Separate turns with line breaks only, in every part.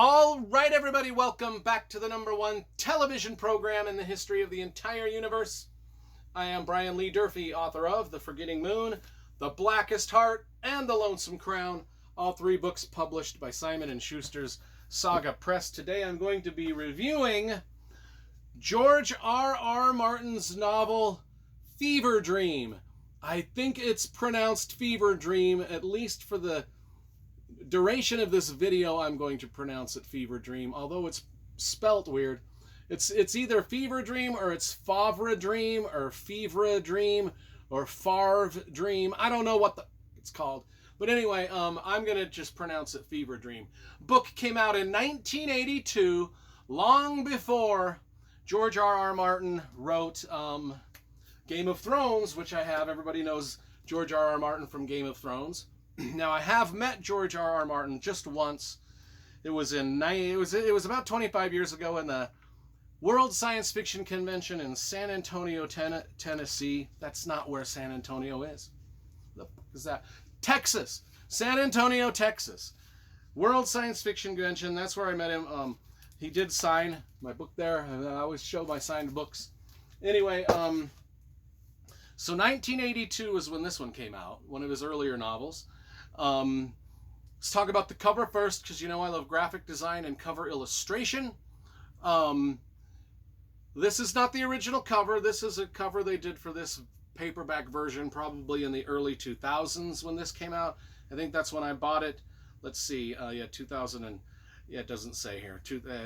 All right, everybody, welcome back to the #1 television program in the history of the entire universe. I am Brian Lee Durfee, author of The Forgetting Moon, The Blackest Heart, and The Lonesome Crown, all three books published by Simon & Schuster's Saga Press. Today I'm going to be reviewing George R.R. Martin's novel, Fevre Dream. I think it's pronounced Fever Dream, at least for the duration of this video. I'm going to pronounce it Fever Dream, although it's spelt weird. It's either Fever Dream or it's Favre Dream or Fevre Dream or Favre Dream. I don't know what it's called. But anyway, I'm going to just pronounce it Fever Dream. Book came out in 1982, long before George R.R. Martin wrote Game of Thrones, which I have. Everybody knows George R.R. Martin from Game of Thrones. Now, I have met George R.R. Martin just once. It was about 25 years ago in the World Science Fiction Convention in San Antonio, Tennessee. That's not where San Antonio is. The fuck is that? Texas. San Antonio, Texas. World Science Fiction Convention. That's where I met him. He did sign my book there. I always show my signed books. Anyway, so 1982 is when this one came out, one of his earlier novels. Let's talk about the cover first, because you know I love graphic design and cover illustration. This is not the original cover. This is a cover they did for this paperback version, probably in the early 2000s when this came out. I think that's when I bought it. Let's see, 2000 and, it doesn't say here,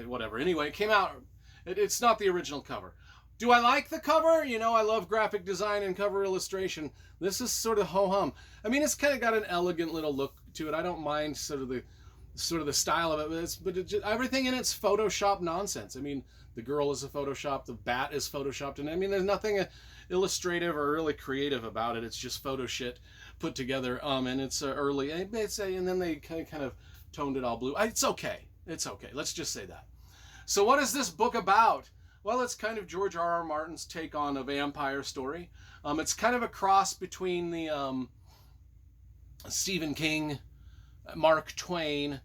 whatever. Anyway, it came out. It's not the original cover. Do I like the cover? You know, I love graphic design and cover illustration. This is sort of ho-hum. I mean, it's kind of got an elegant little look to it. I don't mind sort of the style of it, but everything in it's Photoshop nonsense. I mean, the girl is a Photoshop, the bat is Photoshopped, and I mean, there's nothing illustrative or really creative about it. It's just photo shit put together, and it's early, and then they kind of toned it all blue. It's okay. It's okay. Let's just say that. So what is this book about? Well, it's kind of George R.R. Martin's take on a vampire story. It's kind of a cross between the Stephen King, Mark Twain,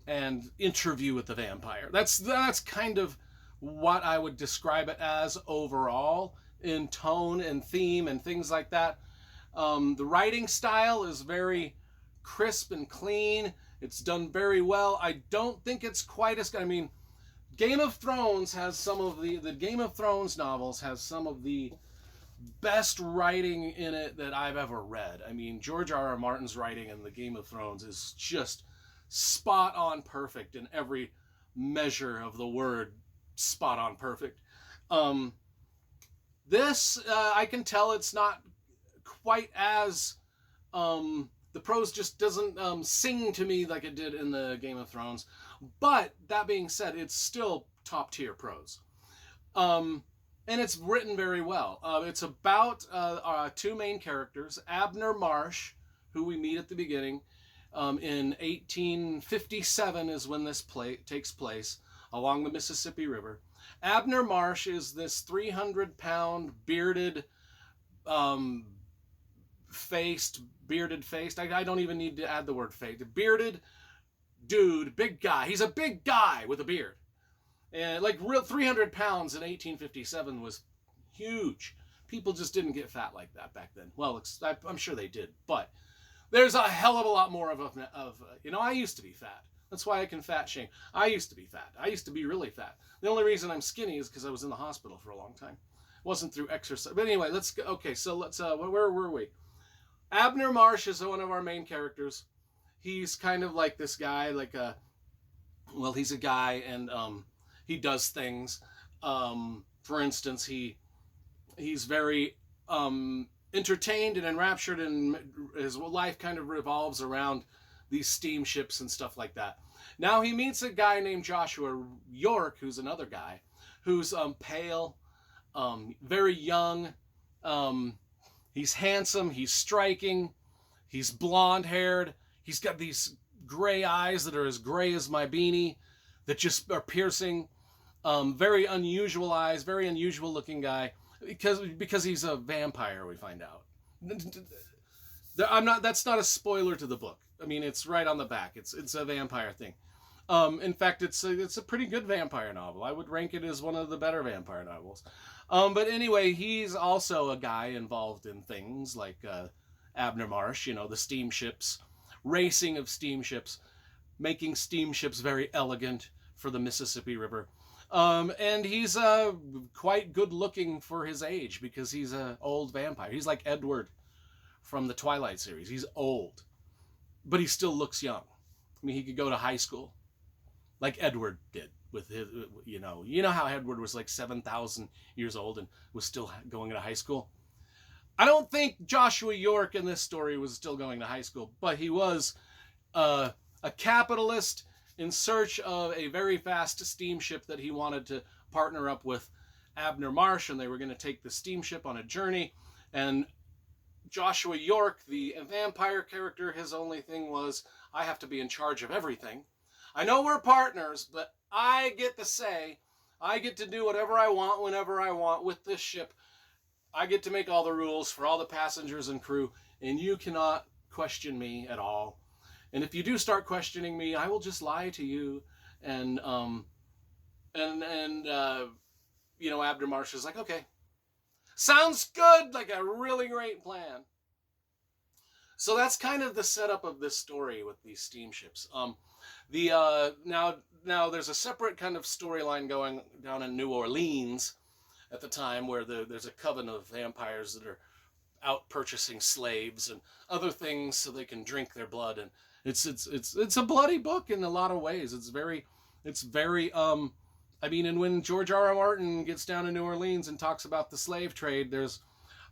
and Interview with the Vampire. That's kind of what I would describe it as overall, in tone and theme and things like that. The writing style is very crisp and clean. It's done very well. I don't think it's quite as... I mean, Game of Thrones has some of the Game of Thrones novels has some of the best writing in it that I've ever read. I mean, George R.R. Martin's writing in the Game of Thrones is just spot on perfect in every measure of the word, spot on perfect. This, I can tell it's not quite as, the prose just doesn't sing to me like it did in the Game of Thrones. But that being said, it's still top tier prose. And it's written very well. It's about two main characters. Abner Marsh, who we meet at the beginning. In 1857 is when this takes place along the Mississippi River. Abner Marsh is this 300-pound bearded faced. I don't even need to add the word faced. Bearded dude, big guy. He's a big guy with a beard. And like real 300 pounds in 1857 was huge. People just didn't get fat like that back then. Well, I'm sure they did, but there's a hell of a lot more of you know, I used to be fat. That's why I can fat shame. I used to be fat. I used to be really fat. The only reason I'm skinny is because I was in the hospital for a long time. It wasn't through exercise. But anyway, let's go. Okay, so let's, where were we? Abner Marsh is one of our main characters. He's kind of like this guy, well, he's a guy, and he does things. For instance, he's very entertained and enraptured, and his life kind of revolves around these steamships and stuff like that. Now he meets a guy named Joshua York, who's another guy, who's pale, very young. He's handsome, he's striking, he's blonde-haired, he's got these gray eyes that are as gray as my beanie, that just are piercing. Very unusual eyes, very unusual looking guy, because he's a vampire, we find out. That's not a spoiler to the book. I mean, it's right on the back. It's a vampire thing. In fact, it's a pretty good vampire novel. I would rank it as one of the better vampire novels. But anyway, he's also a guy involved in things like Abner Marsh, the steamships, racing of steamships, making steamships very elegant for the Mississippi River. And he's quite good looking for his age because he's an old vampire. He's like Edward from the Twilight series. He's old, but he still looks young. I mean, he could go to high school like Edward did with his, you know how Edward was like 7,000 years old and was still going to high school. I don't think Joshua York in this story was still going to high school, but he was a capitalist in search of a very fast steamship that he wanted to partner up with Abner Marsh, and they were going to take the steamship on a journey. And Joshua York, the vampire character, his only thing was, I have to be in charge of everything. I know we're partners, but I get to say, I get to do whatever I want whenever I want with this ship. I get to make all the rules for all the passengers and crew, and you cannot question me at all. And if you do start questioning me, I will just lie to you. And Abner Marsh is like, okay, sounds good, like a really great plan. So that's kind of the setup of this story with these steamships. Now there's a separate kind of storyline going down in New Orleans at the time where there's a coven of vampires that are out purchasing slaves and other things so they can drink their blood, and it's a bloody book in a lot of ways. It's very and when George R.R. Martin gets down to New Orleans and talks about the slave trade,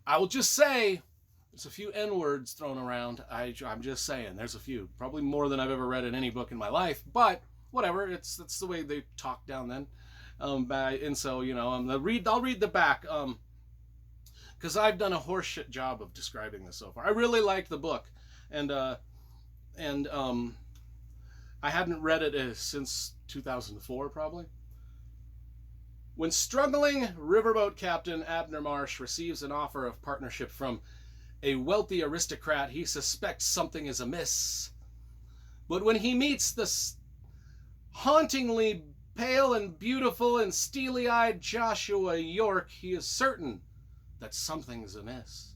I will just say there's a few N-words thrown around. I'm just saying there's a few, probably more than I've ever read in any book in my life, but whatever, that's the way they talk down then. And so I'll read the back because I've done a horseshit job of describing this so far. I really like the book, and I hadn't read it since 2004 probably. When struggling riverboat captain Abner Marsh receives an offer of partnership from a wealthy aristocrat, he suspects something is amiss. But when he meets the hauntingly pale and beautiful and steely-eyed Joshua York, he is certain that something's amiss.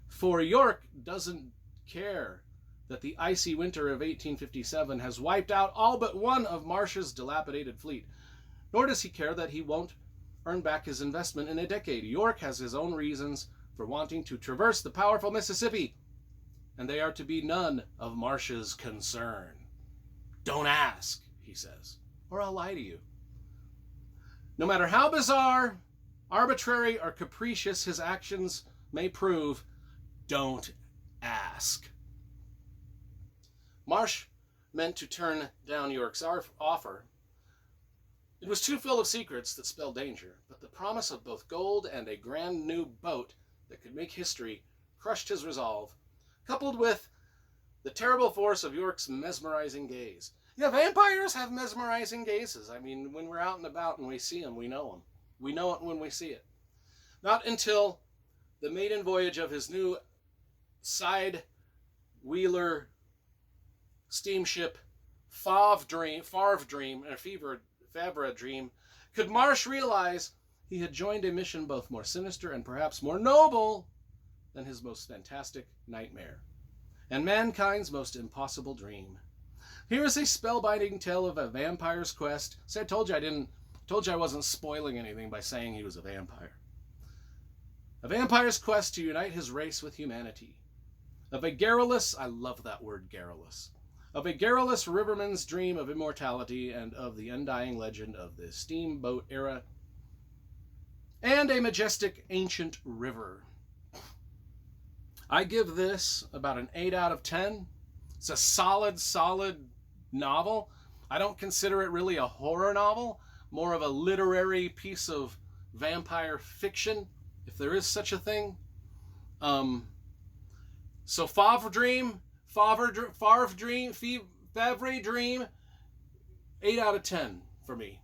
For York doesn't care that the icy winter of 1857 has wiped out all but one of Marsh's dilapidated fleet, nor does he care that he won't earn back his investment in a decade. York has his own reasons for wanting to traverse the powerful Mississippi, and they are to be none of Marsh's concern. Don't ask, he says, or I'll lie to you. No matter how bizarre, arbitrary, or capricious his actions may prove, don't ask. Marsh meant to turn down York's offer. It was too full of secrets that spelled danger, but the promise of both gold and a grand new boat that could make history crushed his resolve, coupled with the terrible force of York's mesmerizing gaze. Yeah, vampires have mesmerizing gazes. I mean, when we're out and about and we see them, we know them. We know it when we see it. Not until the maiden voyage of his new side-wheeler steamship Favre Dream, could Marsh realize he had joined a mission both more sinister and perhaps more noble than his most fantastic nightmare, and mankind's most impossible dream. Here is a spellbinding tale of a vampire's quest. See, I told you I wasn't spoiling anything by saying he was a vampire. A vampire's quest to unite his race with humanity. Of a garrulous, I love that word, garrulous. Of a garrulous riverman's dream of immortality, and of the undying legend of the steamboat era, and a majestic ancient river. I give this about an 8 out of 10. It's a solid novel. I don't consider it really a horror novel, more of a literary piece of vampire fiction, if there is such a thing. So Favre Dream, 8 out of 10 for me.